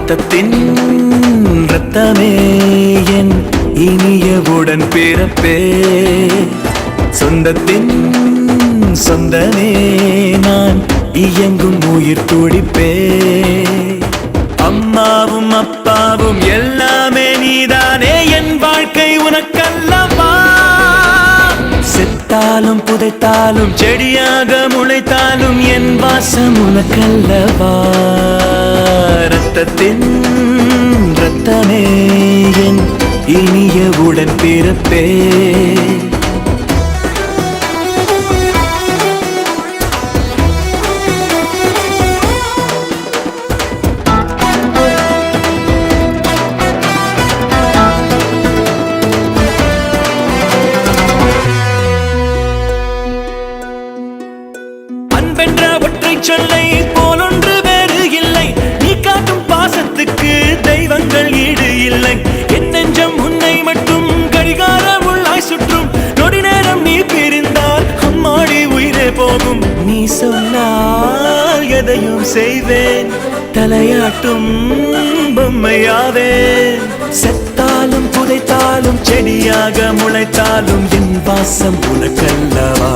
ரத்தத்தின் ரத்தமே என் இனியவுடன் பிறப்பே சொந்தத்தின் சொந்தமே நான் இயங்கும் உயிர் துடிப்பே அம்மாவும் அப்பாவும் எல்லாமே நீதானே என் வாழ்க்கை உனக்கல்லவா செத்தாலும் புதைத்தாலும் செடியாக முளைத்தாலும் என் வாசம் உனக்கல்லவா ரத்தத்தின் ரத்தமே என் இனியவுடன் பிறப்பே சொல்லை போலொன்று வேறு இல்லை நீ காட்டும் பாசத்துக்கு தெய்வங்கள் ஈடு இல்லை என் நெஞ்சம் உன்னை மட்டும் கடிகாரம் உள்ளாய் சுற்றும் நொடி நேரம் நீ பிரிந்தால் அம்மாடி உயிரே போகும் நீ சொன்னால் எதையும் செய்வேன் தலையாட்டும் பொம்மையாவேன் செத்தாலும் புதைத்தாலும் செடியாக முளைத்தாலும் என் வாசம் உனக்கல்லவா